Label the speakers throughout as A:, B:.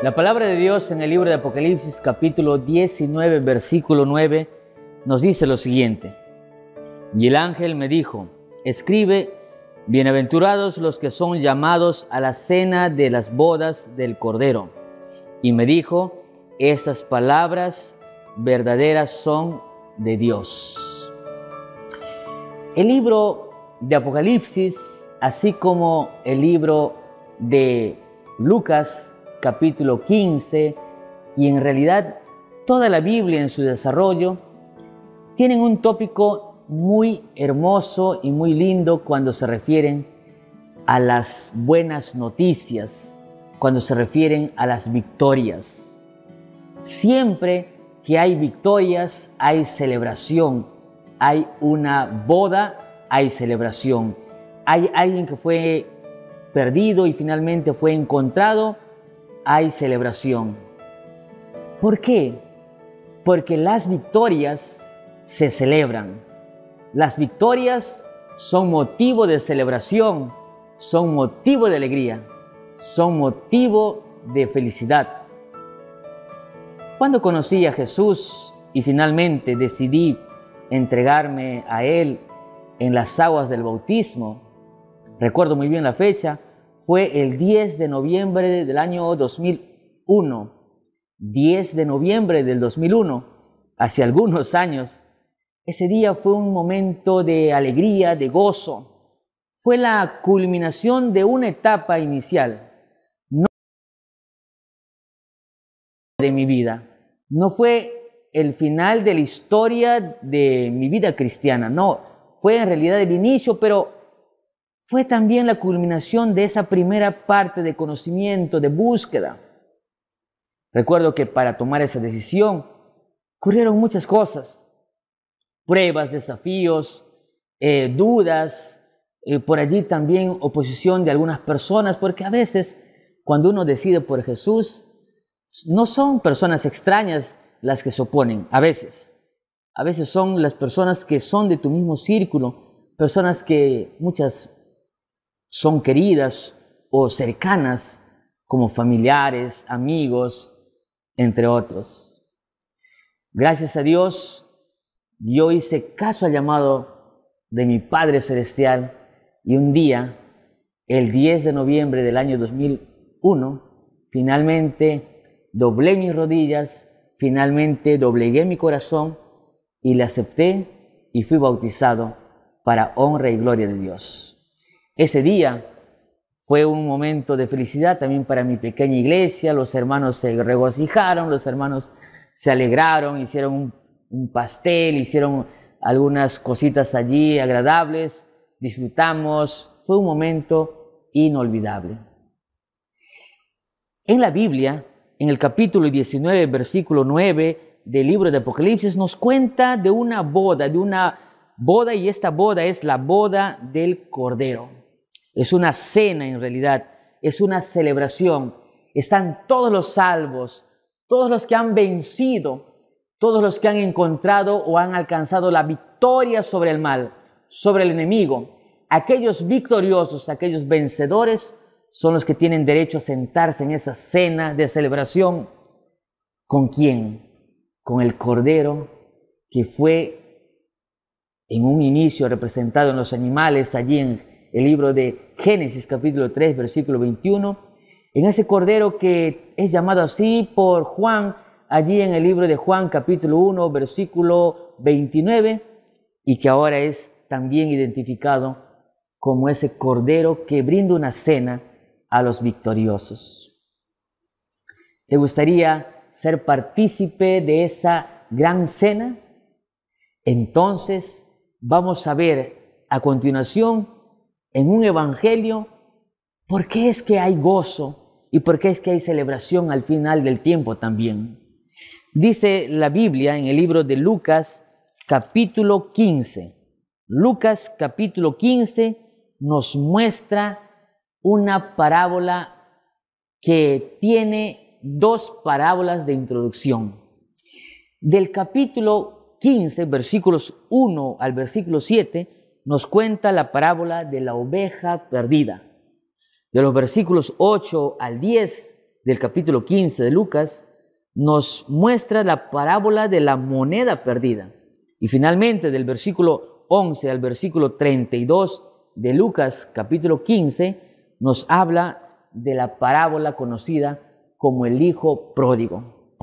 A: La palabra de Dios en el libro de Apocalipsis, capítulo 19, versículo 9, nos dice lo siguiente: Y el ángel me dijo, escribe, bienaventurados los que son llamados a la cena de las bodas del Cordero. Y me dijo, estas palabras verdaderas son de Dios. El libro de Apocalipsis, así como el libro de Lucas, capítulo 15, y en realidad toda la Biblia en su desarrollo, tienen un tópico muy hermoso y muy lindo cuando se refieren a las buenas noticias, cuando se refieren a las victorias. Siempre que hay victorias, hay celebración, hay una boda, hay celebración. Hay alguien que fue perdido y finalmente fue encontrado, hay celebración. ¿Por qué? Porque las victorias se celebran. Las victorias son motivo de celebración, son motivo de alegría, son motivo de felicidad. Cuando conocí a Jesús y finalmente decidí entregarme a Él en las aguas del bautismo, recuerdo muy bien la fecha, fue el 10 de noviembre del año 2001. 10 de noviembre del 2001, hace algunos años. Ese día fue un momento de alegría, de gozo. Fue la culminación de una etapa inicial, no de mi vida. No fue el final de la historia de mi vida cristiana, no. Fue en realidad el inicio, pero fue también la culminación de esa primera parte de conocimiento, de búsqueda. Recuerdo que para tomar esa decisión ocurrieron muchas cosas, pruebas, desafíos, dudas, por allí también oposición de algunas personas, porque a veces cuando uno decide por Jesús, no son personas extrañas las que se oponen, a veces son las personas que son de tu mismo círculo, personas que muchas son queridas o cercanas como familiares, amigos, entre otros. Gracias a Dios, yo hice caso al llamado de mi Padre Celestial y un día, el 10 de noviembre del año 2001, finalmente doblé mis rodillas, finalmente doblegué mi corazón y le acepté y fui bautizado para honra y gloria de Dios. Ese día fue un momento de felicidad también para mi pequeña iglesia. Los hermanos se regocijaron, los hermanos se alegraron, hicieron un pastel, hicieron algunas cositas allí agradables, disfrutamos. Fue un momento inolvidable. En la Biblia, en el capítulo 19, versículo 9 del libro de Apocalipsis, nos cuenta de una boda, y esta boda es la boda del Cordero. Es una cena en realidad, es una celebración. Están todos los salvos, todos los que han vencido, todos los que han encontrado o han alcanzado la victoria sobre el mal, sobre el enemigo. Aquellos victoriosos, aquellos vencedores, son los que tienen derecho a sentarse en esa cena de celebración. ¿Con quién? Con el Cordero, que fue en un inicio representado en los animales, allí en el libro de Génesis, capítulo 3, versículo 21, en ese Cordero que es llamado así por Juan, allí en el libro de Juan, capítulo 1, versículo 29, y que ahora es también identificado como ese Cordero que brinda una cena a los victoriosos. ¿Te gustaría ser partícipe de esa gran cena? Entonces vamos a ver a continuación en un evangelio por qué es que hay gozo y por qué es que hay celebración al final del tiempo también. Dice la Biblia en el libro de Lucas, capítulo 15. Lucas, capítulo 15, nos muestra una parábola que tiene dos parábolas de introducción. Del capítulo 15, versículos 1 al versículo 7, nos cuenta la parábola de la oveja perdida. De los versículos 8 al 10 del capítulo 15 de Lucas nos muestra la parábola de la moneda perdida. Y finalmente, del versículo 11 al versículo 32 de Lucas capítulo 15, nos habla de la parábola conocida como el hijo pródigo.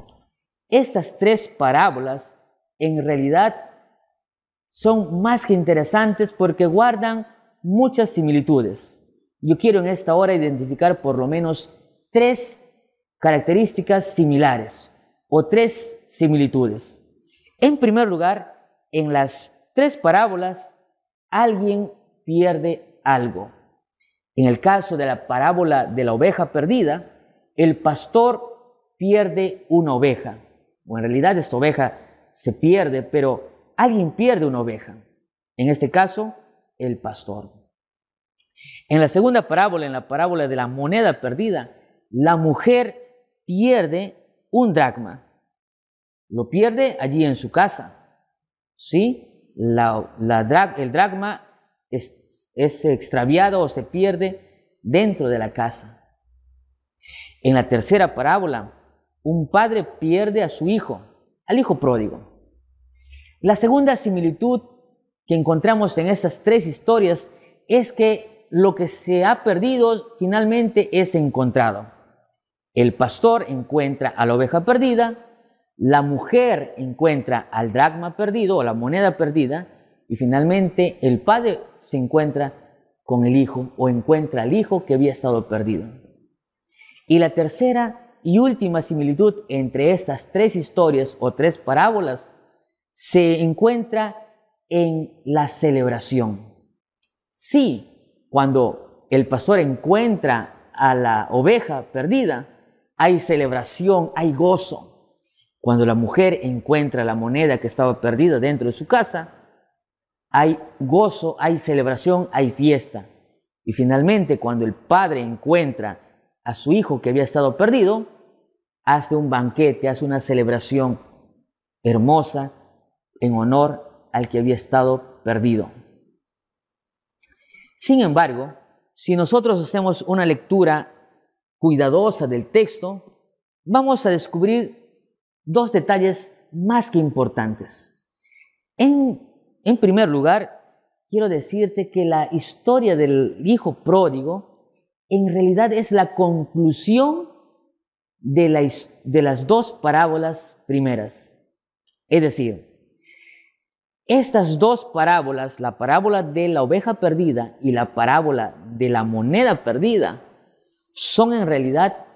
A: Estas tres parábolas en realidad son más que interesantes porque guardan muchas similitudes. Yo quiero en esta hora identificar por lo menos tres características similares o tres similitudes. En primer lugar, en las tres parábolas, alguien pierde algo. En el caso de la parábola de la oveja perdida, el pastor pierde una oveja. O en realidad esta oveja se pierde, pero alguien pierde una oveja. En este caso, el pastor. En la segunda parábola, en la parábola de la moneda perdida, la mujer pierde un dracma. Lo pierde allí en su casa. ¿Sí? El dracma es extraviado o se pierde dentro de la casa. En la tercera parábola, un padre pierde a su hijo, al hijo pródigo. La segunda similitud que encontramos en estas tres historias es que lo que se ha perdido finalmente es encontrado. El pastor encuentra a la oveja perdida, la mujer encuentra al dracma perdido o la moneda perdida, y finalmente el padre se encuentra con el hijo o encuentra al hijo que había estado perdido. Y la tercera y última similitud entre estas tres historias o tres parábolas se encuentra en la celebración. Sí, cuando el pastor encuentra a la oveja perdida, hay celebración, hay gozo. Cuando la mujer encuentra la moneda que estaba perdida dentro de su casa, hay gozo, hay celebración, hay fiesta. Y finalmente, cuando el padre encuentra a su hijo que había estado perdido, hace un banquete, hace una celebración hermosa en honor al que había estado perdido. Sin embargo, si nosotros hacemos una lectura cuidadosa del texto, vamos a descubrir dos detalles más que importantes. En primer lugar, quiero decirte que la historia del hijo pródigo en realidad es la conclusión de las dos parábolas primeras. Es decir, estas dos parábolas, la parábola de la oveja perdida y la parábola de la moneda perdida, son en realidad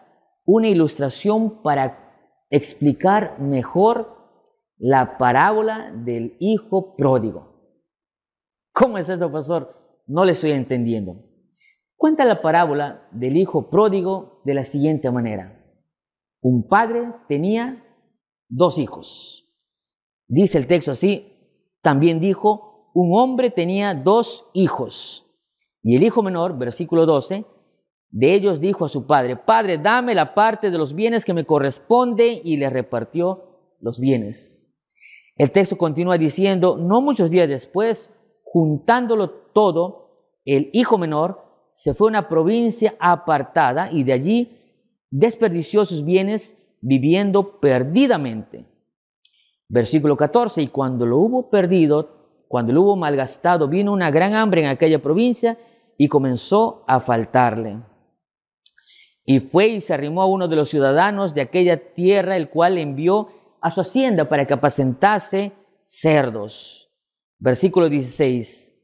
A: una ilustración para explicar mejor la parábola del hijo pródigo. ¿Cómo es esto, pastor? No le estoy entendiendo. Cuenta la parábola del hijo pródigo de la siguiente manera. Un padre tenía dos hijos. Dice el texto así, también dijo, un hombre tenía dos hijos. Y el hijo menor, versículo 12, de ellos dijo a su padre, Padre, dame la parte de los bienes que me corresponde, y le repartió los bienes. El texto continúa diciendo, no muchos días después, juntándolo todo, el hijo menor se fue a una provincia apartada y de allí desperdició sus bienes viviendo perdidamente. Versículo 14, y cuando lo hubo perdido, cuando lo hubo malgastado, vino una gran hambre en aquella provincia y comenzó a faltarle. Y fue y se arrimó a uno de los ciudadanos de aquella tierra, el cual le envió a su hacienda para que apacentase cerdos. Versículo 16,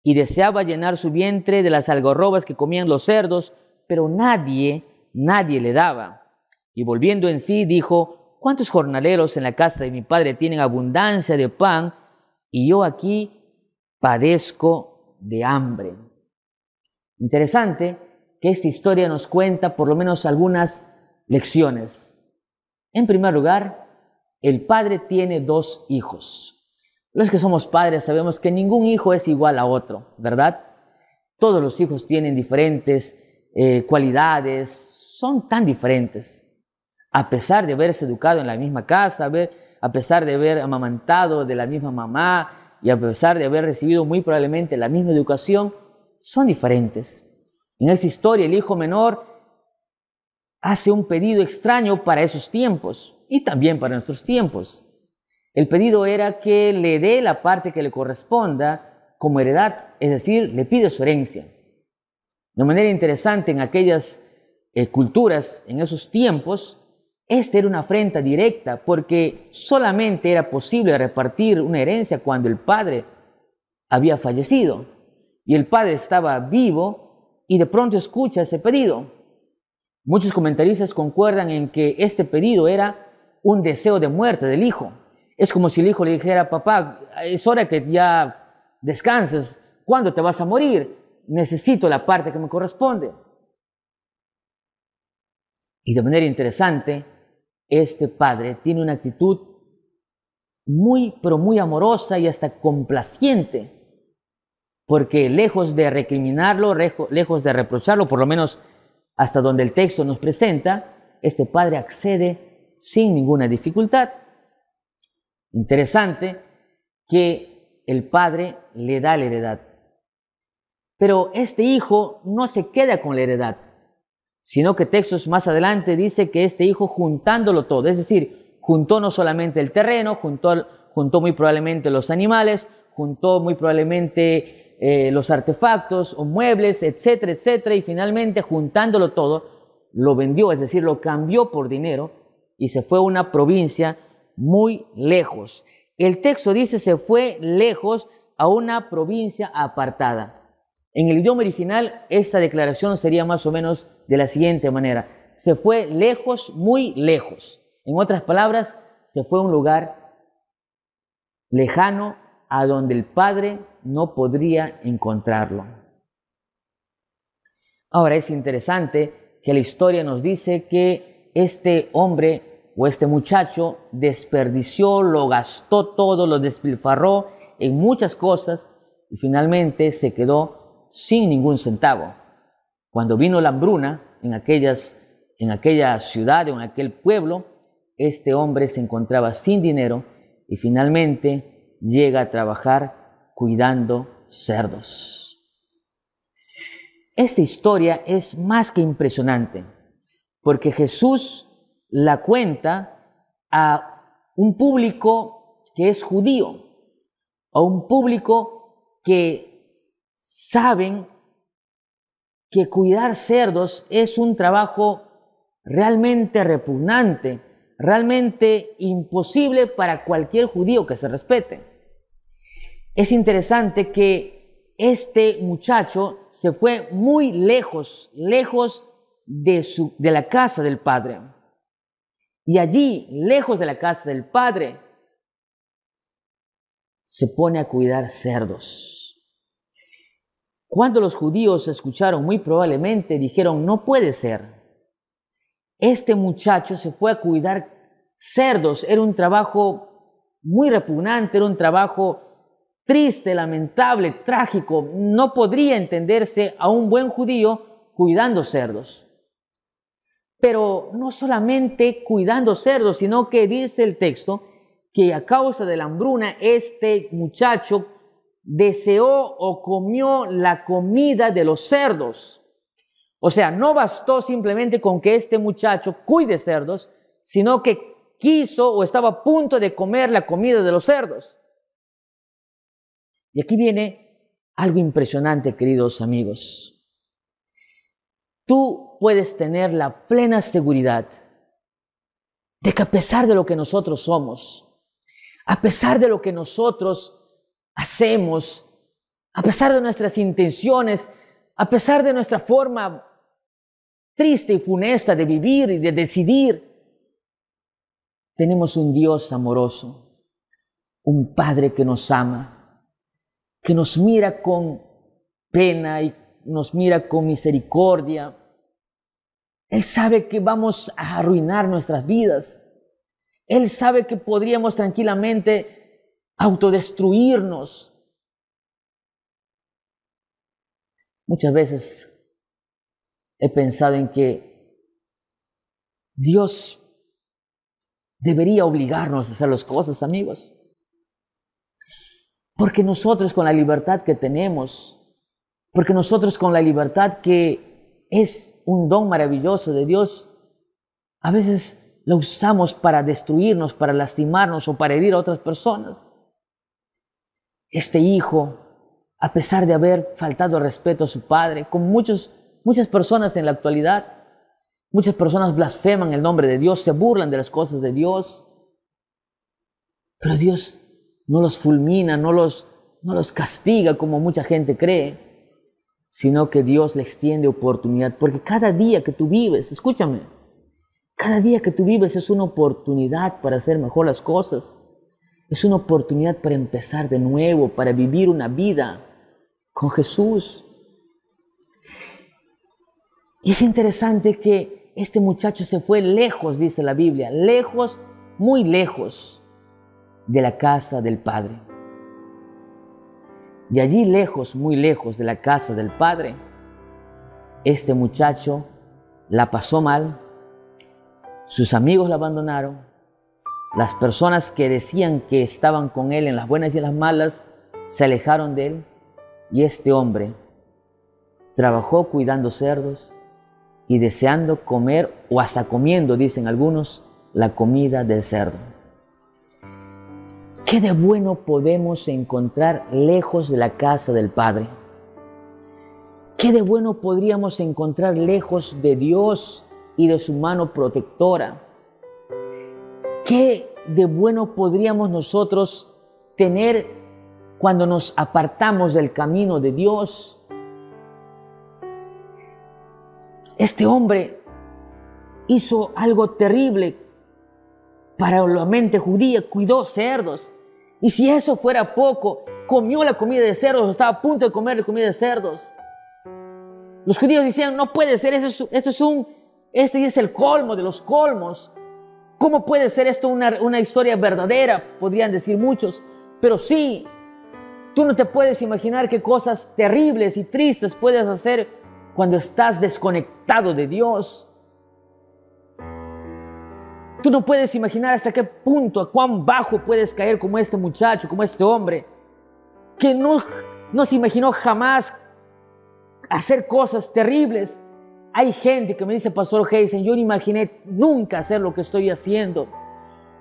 A: y deseaba llenar su vientre de las algarrobas que comían los cerdos, pero nadie le daba. Y volviendo en sí, dijo, ¿cuántos jornaleros en la casa de mi padre tienen abundancia de pan, y yo aquí padezco de hambre? Interesante que esta historia nos cuenta por lo menos algunas lecciones. En primer lugar, el padre tiene dos hijos. Los que somos padres sabemos que ningún hijo es igual a otro, ¿verdad? Todos los hijos tienen diferentes cualidades, son tan diferentes. A pesar de haberse educado en la misma casa, a pesar de haber amamantado de la misma mamá y a pesar de haber recibido muy probablemente la misma educación, son diferentes. En esa historia, el hijo menor hace un pedido extraño para esos tiempos y también para nuestros tiempos. El pedido era que le dé la parte que le corresponda como heredad, es decir, le pide su herencia. De manera interesante, en aquellas culturas, en esos tiempos, esta era una afrenta directa porque solamente era posible repartir una herencia cuando el padre había fallecido y el padre estaba vivo y de pronto escucha ese pedido. Muchos comentaristas concuerdan en que este pedido era un deseo de muerte del hijo. Es como si el hijo le dijera: papá, es hora que ya descanses, ¿cuándo te vas a morir? Necesito la parte que me corresponde. Y de manera interesante, este padre tiene una actitud pero muy amorosa y hasta complaciente, porque lejos de recriminarlo, lejos de reprocharlo, por lo menos hasta donde el texto nos presenta, este padre accede sin ninguna dificultad. Interesante que el padre le da la heredad. Pero este hijo no se queda con la heredad, sino que textos más adelante dice que este hijo, juntándolo todo, es decir, juntó no solamente el terreno, juntó muy probablemente los animales, juntó muy probablemente los artefactos o muebles, etcétera, etcétera, y finalmente, juntándolo todo, lo vendió, es decir, lo cambió por dinero y se fue a una provincia muy lejos. El texto dice: se fue lejos a una provincia apartada. En el idioma original, esta declaración sería más o menos de la siguiente manera: se fue lejos, muy lejos. En otras palabras, se fue a un lugar lejano a donde el padre no podría encontrarlo. Ahora, es interesante que la historia nos dice que este hombre o este muchacho desperdició, lo gastó todo, lo despilfarró en muchas cosas y finalmente se quedó sin ningún centavo. Cuando vino la hambruna en aquella ciudad o en aquel pueblo, este hombre se encontraba sin dinero y finalmente llega a trabajar cuidando cerdos. Esta historia es más que impresionante porque Jesús la cuenta a un público que es judío, a un público que saben que cuidar cerdos es un trabajo realmente repugnante, realmente imposible para cualquier judío que se respete. Es interesante que este muchacho se fue muy lejos de la casa del padre. Y allí, lejos de la casa del padre, se pone a cuidar cerdos. Cuando los judíos escucharon, muy probablemente dijeron: no puede ser. Este muchacho se fue a cuidar cerdos. Era un trabajo muy repugnante, era un trabajo triste, lamentable, trágico. No podría entenderse a un buen judío cuidando cerdos. Pero no solamente cuidando cerdos, sino que dice el texto que a causa de la hambruna este muchacho deseó o comió la comida de los cerdos. O sea, no bastó simplemente con que este muchacho cuide cerdos, sino que quiso o estaba a punto de comer la comida de los cerdos. Y aquí viene algo impresionante, queridos amigos. Tú puedes tener la plena seguridad de que a pesar de lo que nosotros somos, a pesar de lo que nosotros hacemos, a pesar de nuestras intenciones, a pesar de nuestra forma triste y funesta de vivir y de decidir, tenemos un Dios amoroso, un Padre que nos ama, que nos mira con pena y nos mira con misericordia. Él sabe que vamos a arruinar nuestras vidas. Él sabe que podríamos tranquilamente autodestruirnos. Muchas veces he pensado en que Dios debería obligarnos a hacer las cosas, amigos. Porque nosotros con la libertad que tenemos, porque nosotros con la libertad que es un don maravilloso de Dios, A veces la usamos para destruirnos, para lastimarnos o para herir a otras personas. Este hijo, a pesar de haber faltado respeto a su padre, como muchas personas en la actualidad, muchas personas blasfeman el nombre de Dios, se burlan de las cosas de Dios, pero Dios no los fulmina, no los castiga como mucha gente cree, sino que Dios le extiende oportunidad, porque cada día que tú vives, escúchame, cada día que tú vives es una oportunidad para hacer mejor las cosas, es una oportunidad para empezar de nuevo, para vivir una vida con Jesús. Y es interesante que este muchacho se fue lejos, dice la Biblia, lejos, muy lejos de la casa del Padre. Y allí lejos, muy lejos de la casa del Padre, este muchacho la pasó mal, sus amigos la abandonaron, las personas que decían que estaban con él en las buenas y en las malas se alejaron de él, y este hombre trabajó cuidando cerdos y deseando comer, o hasta comiendo, dicen algunos, la comida del cerdo. ¿Qué de bueno podemos encontrar lejos de la casa del Padre? ¿Qué de bueno podríamos encontrar lejos de Dios y de su mano protectora? ¿Qué de bueno podríamos nosotros tener cuando nos apartamos del camino de Dios? Este hombre hizo algo terrible para la mente judía, cuidó cerdos. Y si eso fuera poco, comió la comida de cerdos, estaba a punto de comer la comida de cerdos. Los judíos decían, no puede ser, ese es el colmo de los colmos. ¿Cómo puede ser esto una historia verdadera? Podrían decir muchos, pero sí, tú no te puedes imaginar qué cosas terribles y tristes puedes hacer cuando estás desconectado de Dios. Tú no puedes imaginar hasta qué punto, a cuán bajo puedes caer como este muchacho, como este hombre, que no se imaginó jamás hacer cosas terribles. Hay gente que me dice, Pastor Heisen, yo no imaginé nunca hacer lo que estoy haciendo.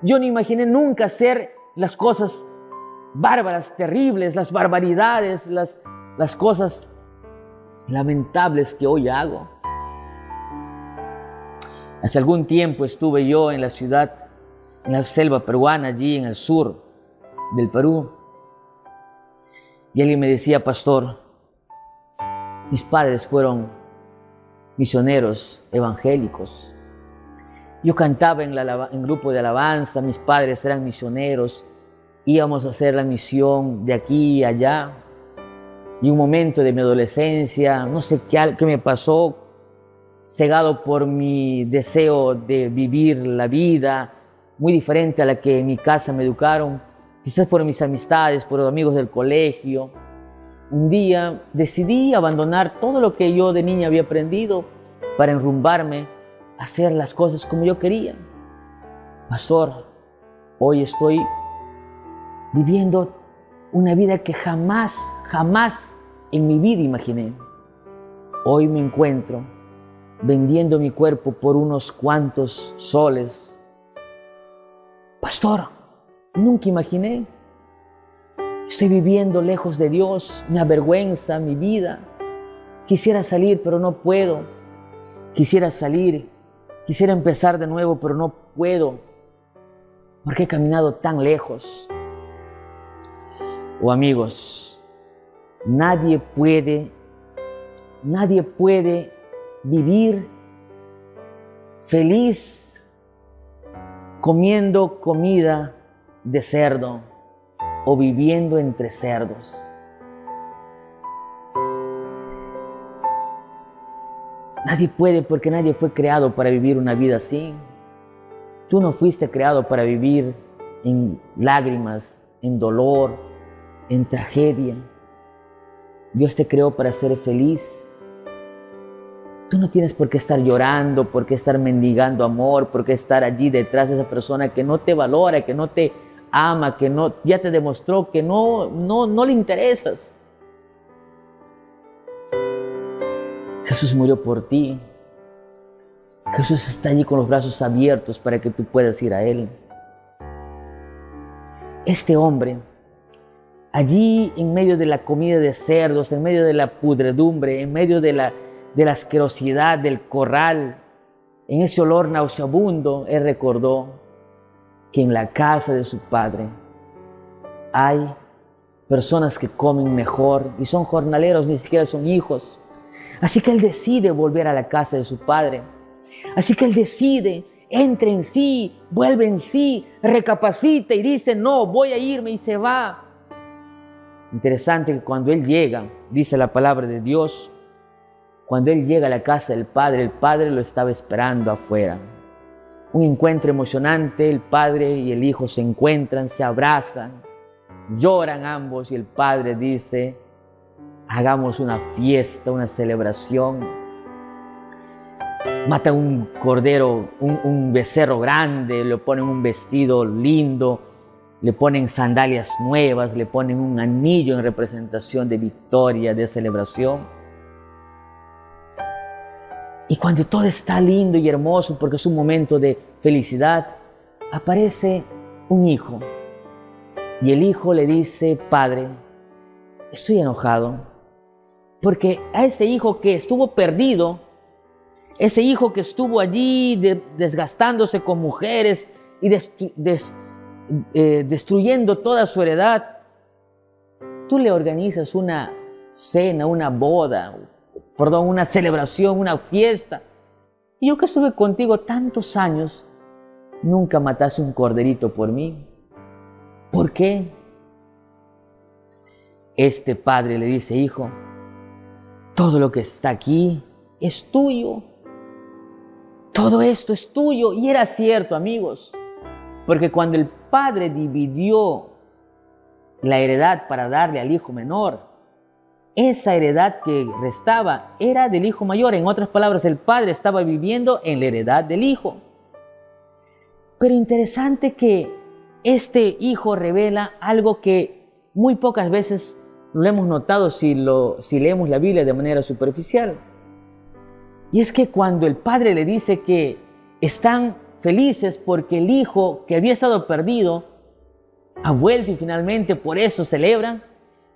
A: Yo no imaginé nunca hacer las cosas bárbaras, terribles, las barbaridades, las cosas lamentables que hoy hago. Hace algún tiempo estuve yo en la ciudad, en la selva peruana, allí en el sur del Perú. Y alguien me decía, Pastor, mis padres fueron misioneros evangélicos. Yo cantaba en grupo de alabanza, mis padres eran misioneros, íbamos a hacer la misión de aquí y allá. Y un momento de mi adolescencia, no sé qué me pasó, cegado por mi deseo de vivir la vida muy diferente a la que en mi casa me educaron, quizás por mis amistades, por los amigos del colegio. Un día decidí abandonar todo lo que yo de niña había aprendido para enrumbarme a hacer las cosas como yo quería. Pastor, hoy estoy viviendo una vida que jamás en mi vida imaginé. Hoy me encuentro vendiendo mi cuerpo por unos cuantos soles. Pastor, nunca imaginé. Estoy viviendo lejos de Dios, me avergüenza mi vida. Quisiera salir, pero no puedo. Quisiera salir, quisiera empezar de nuevo, pero no puedo, porque he caminado tan lejos. Oh amigos, nadie puede vivir feliz comiendo comida de cerdo o viviendo entre cerdos. Nadie puede, porque nadie fue creado para vivir una vida así. Tú no fuiste creado para vivir en lágrimas, en dolor, en tragedia. Dios te creó para ser feliz. Tú no tienes por qué estar llorando, por qué estar mendigando amor, por qué estar allí detrás de esa persona que no te valora, que no te ama, que no, ya te demostró que no le interesas. Jesús murió por ti. Jesús está allí con los brazos abiertos para que tú puedas ir a Él. Este hombre, allí en medio de la comida de cerdos, en medio de la pudredumbre, en medio de la asquerosidad del corral, en ese olor nauseabundo, él recordó que en la casa de su padre hay personas que comen mejor y son jornaleros, ni siquiera son hijos. Así que él decide volver a la casa de su padre. Así que él decide, entra en sí, vuelve en sí, recapacita y dice, no, voy a irme, y se va. Interesante que cuando él llega, dice la palabra de Dios, cuando él llega a la casa del padre, el padre lo estaba esperando afuera. Un encuentro emocionante, el padre y el hijo se encuentran, se abrazan, lloran ambos y el padre dice, hagamos una fiesta, una celebración. Mata un cordero, un becerro grande, le ponen un vestido lindo, le ponen sandalias nuevas, le ponen un anillo en representación de victoria, de celebración. Y cuando todo está lindo y hermoso, porque es un momento de felicidad, aparece un hijo. Y el hijo le dice, padre, estoy enojado, porque a ese hijo que estuvo perdido, ese hijo que estuvo allí desgastándose con mujeres y destruyendo toda su heredad, tú le organizas una cena, una boda, una celebración, una fiesta. Y yo que estuve contigo tantos años, nunca mataste un corderito por mí. ¿Por qué? Este padre le dice, hijo, todo lo que está aquí es tuyo. Todo esto es tuyo. Y era cierto, amigos, porque cuando el padre dividió la heredad para darle al hijo menor, esa heredad que restaba era del hijo mayor. En otras palabras, el padre estaba viviendo en la heredad del hijo. Pero interesante que este hijo revela algo que muy pocas veces lo hemos notado si leemos la Biblia de manera superficial. Y es que cuando el padre le dice que están felices porque el hijo que había estado perdido ha vuelto y finalmente por eso celebran,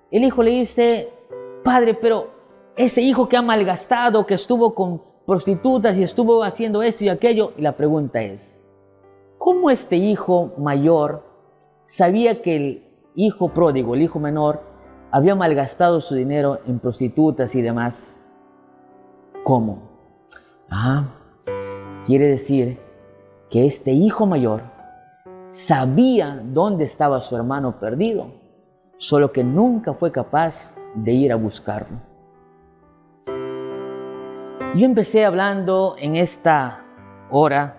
A: el hijo le dice, padre, pero ese hijo que ha malgastado, que estuvo con prostitutas y estuvo haciendo esto y aquello. Y la pregunta es, ¿cómo este hijo mayor sabía que el hijo pródigo, el hijo menor, había malgastado su dinero en prostitutas y demás? ¿Cómo? Quiere decir que este hijo mayor sabía dónde estaba su hermano perdido, solo que nunca fue capaz de ir a buscarlo. Yo empecé hablando en esta hora,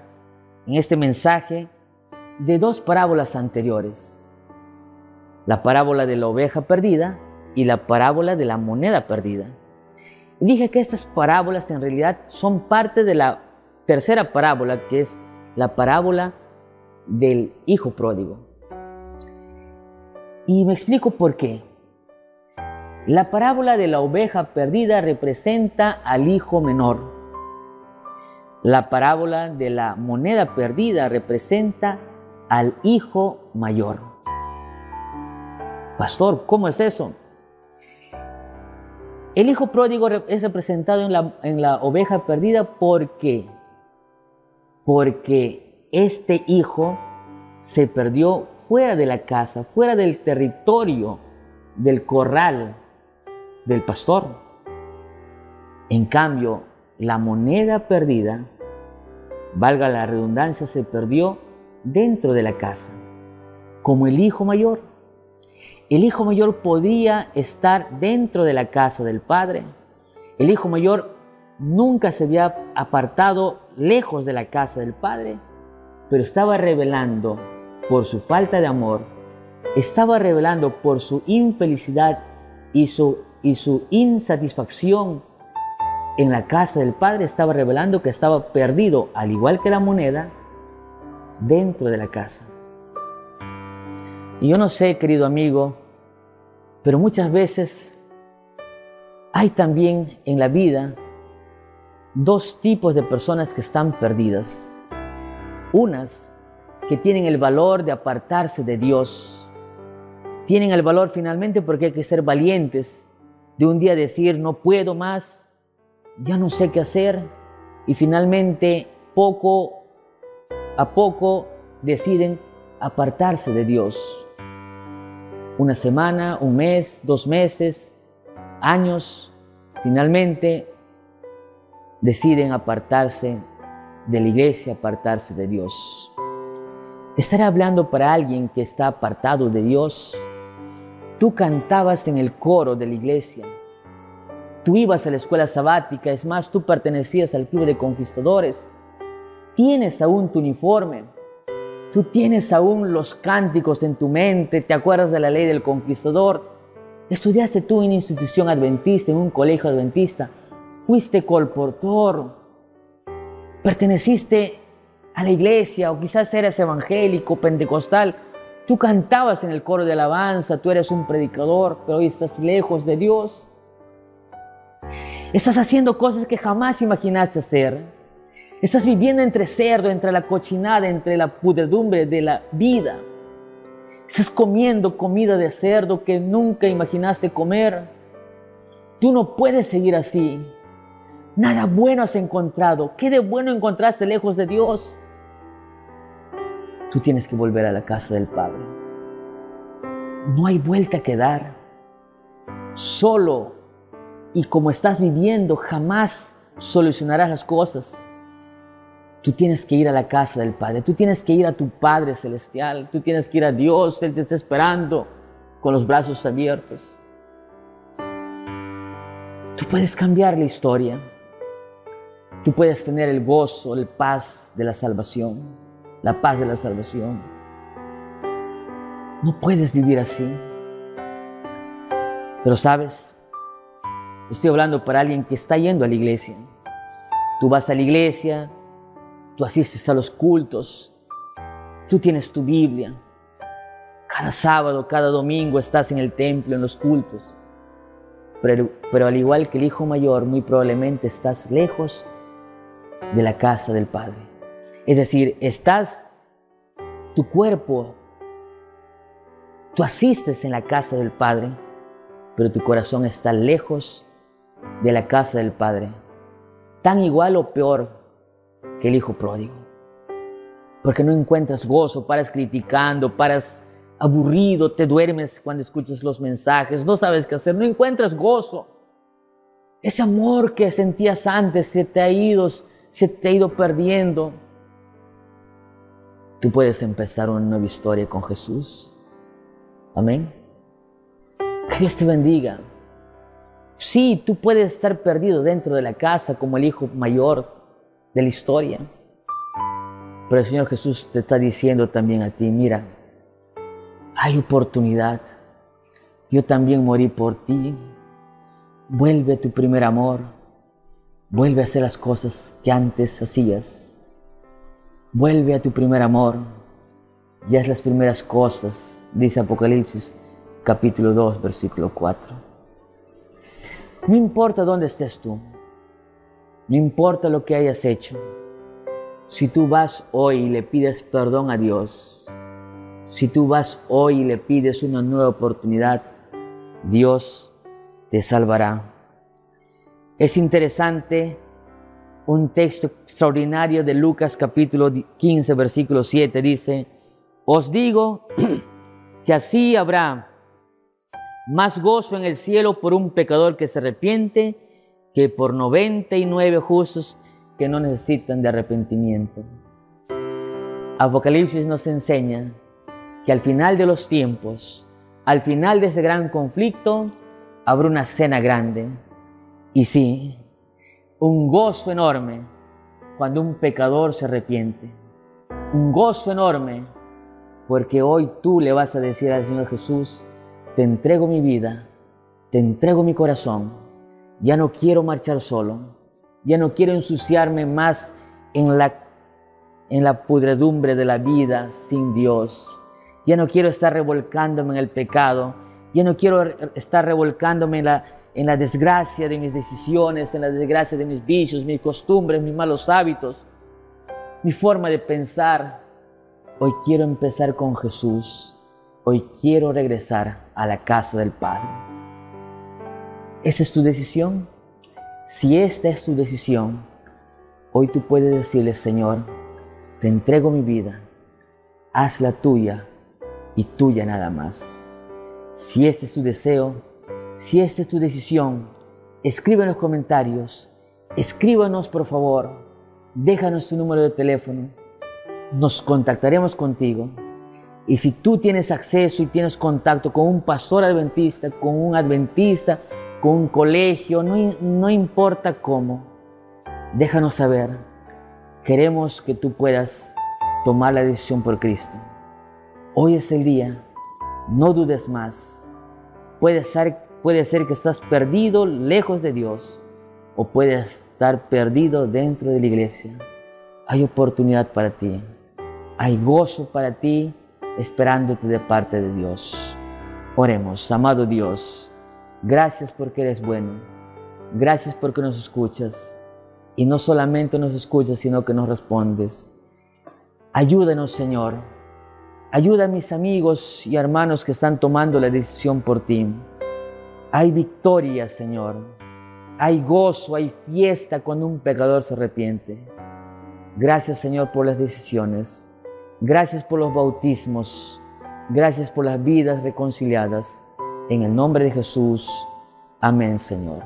A: en este mensaje, de dos parábolas anteriores. La parábola de la oveja perdida y la parábola de la moneda perdida. Y dije que estas parábolas en realidad son parte de la tercera parábola, que es la parábola del hijo pródigo. Y me explico por qué. La parábola de la oveja perdida representa al hijo menor. La parábola de la moneda perdida representa al hijo mayor. Pastor, ¿cómo es eso? El hijo pródigo es representado en la oveja perdida. ¿Por qué? Porque este hijo se perdió fuera de la casa, fuera del territorio, del corral del pastor. En cambio, la moneda perdida, valga la redundancia, se perdió dentro de la casa, como el hijo mayor. El hijo mayor podía estar dentro de la casa del padre. El hijo mayor nunca se había apartado lejos de la casa del padre, pero estaba revelando por su falta de amor, estaba revelando por su infelicidad y su insatisfacción en la casa del padre, estaba revelando que estaba perdido, al igual que la moneda, dentro de la casa. Y yo no sé, querido amigo, pero muchas veces hay también en la vida dos tipos de personas que están perdidas. Unas que tienen el valor de apartarse de Dios. Tienen el valor finalmente porque hay que ser valientes de un día decir, no puedo más, ya no sé qué hacer. Y finalmente, poco a poco, deciden apartarse de Dios. Una semana, un mes, 2 meses, años, finalmente deciden apartarse de la iglesia, apartarse de Dios. Estaré hablando para alguien que está apartado de Dios. Tú cantabas en el coro de la iglesia. Tú ibas a la escuela sabática, es más, tú pertenecías al club de conquistadores. Tienes aún tu uniforme. Tú tienes aún los cánticos en tu mente, te acuerdas de la ley del conquistador. Estudiaste tú en una institución adventista, en un colegio adventista. Fuiste colportor. Perteneciste a la iglesia o quizás eras evangélico, pentecostal. Tú cantabas en el coro de alabanza, tú eres un predicador, pero hoy estás lejos de Dios. Estás haciendo cosas que jamás imaginaste hacer. Estás viviendo entre cerdo, entre la cochinada, entre la pudredumbre de la vida. Estás comiendo comida de cerdo que nunca imaginaste comer. Tú no puedes seguir así. Nada bueno has encontrado. ¿Qué de bueno encontraste lejos de Dios? Tú tienes que volver a la casa del Padre. No hay vuelta que dar. Solo y como estás viviendo, jamás solucionarás las cosas. Tú tienes que ir a la casa del Padre. Tú tienes que ir a tu Padre Celestial. Tú tienes que ir a Dios. Él te está esperando con los brazos abiertos. Tú puedes cambiar la historia. Tú puedes tener el gozo, la paz de la salvación. La paz de la salvación. No puedes vivir así. Pero sabes, estoy hablando para alguien que está yendo a la iglesia. Tú vas a la iglesia, tú asistes a los cultos, tú tienes tu Biblia. Cada sábado, cada domingo estás en el templo, en los cultos. Pero al igual que el hijo mayor, muy probablemente estás lejos de la casa del Padre. Es decir, tu cuerpo, tú asistes en la casa del Padre, pero tu corazón está lejos de la casa del Padre. Tan igual o peor que el hijo pródigo. Porque no encuentras gozo, paras criticando, paras aburrido, te duermes cuando escuchas los mensajes, no sabes qué hacer, no encuentras gozo. Ese amor que sentías antes se te ha ido perdiendo. Tú puedes empezar una nueva historia con Jesús. Amén. Que Dios te bendiga. Sí, tú puedes estar perdido dentro de la casa como el hijo mayor de la historia. Pero el Señor Jesús te está diciendo también a ti, mira, hay oportunidad. Yo también morí por ti. Vuelve a tu primer amor. Vuelve a hacer las cosas que antes hacías. Vuelve a tu primer amor. Ya es las primeras cosas, dice Apocalipsis capítulo 2, versículo 4. No importa dónde estés tú. No importa lo que hayas hecho. Si tú vas hoy y le pides perdón a Dios, si tú vas hoy y le pides una nueva oportunidad, Dios te salvará. Es interesante un texto extraordinario de Lucas capítulo 15, versículo 7, dice: os digo que así habrá más gozo en el cielo por un pecador que se arrepiente que por 99 justos que no necesitan de arrepentimiento. Apocalipsis nos enseña que al final de los tiempos, al final de ese gran conflicto, habrá una cena grande. Y sí, un gozo enorme cuando un pecador se arrepiente. Un gozo enorme porque hoy tú le vas a decir al Señor Jesús: te entrego mi vida, te entrego mi corazón. Ya no quiero marchar solo. Ya no quiero ensuciarme más en la pudredumbre de la vida sin Dios. Ya no quiero estar revolcándome en el pecado. Ya no quiero estar revolcándome en la desgracia de mis decisiones, en la desgracia de mis vicios, mis costumbres, mis malos hábitos, mi forma de pensar. Hoy quiero empezar con Jesús. Hoy quiero regresar a la casa del Padre. ¿Esa es tu decisión? Si esta es tu decisión, hoy tú puedes decirle: Señor, te entrego mi vida, hazla tuya y tuya nada más. Si este es tu deseo, si esta es tu decisión, escribe en los comentarios, escríbanos por favor, déjanos tu número de teléfono, nos contactaremos contigo. Y si tú tienes acceso y tienes contacto con un pastor adventista, con un colegio, no importa cómo, déjanos saber. Queremos que tú puedas tomar la decisión por Cristo. Hoy es el día, no dudes más. Puede ser que estás perdido lejos de Dios, o puedes estar perdido dentro de la iglesia. Hay oportunidad para ti, hay gozo para ti, esperándote de parte de Dios. Oremos. Amado Dios, gracias porque eres bueno, gracias porque nos escuchas, y no solamente nos escuchas, sino que nos respondes. Ayúdanos, Señor, ayuda a mis amigos y hermanos que están tomando la decisión por ti. Hay victoria, Señor, hay gozo, hay fiesta cuando un pecador se arrepiente. Gracias, Señor, por las decisiones. Gracias por los bautismos. Gracias por las vidas reconciliadas. En el nombre de Jesús. Amén, Señor.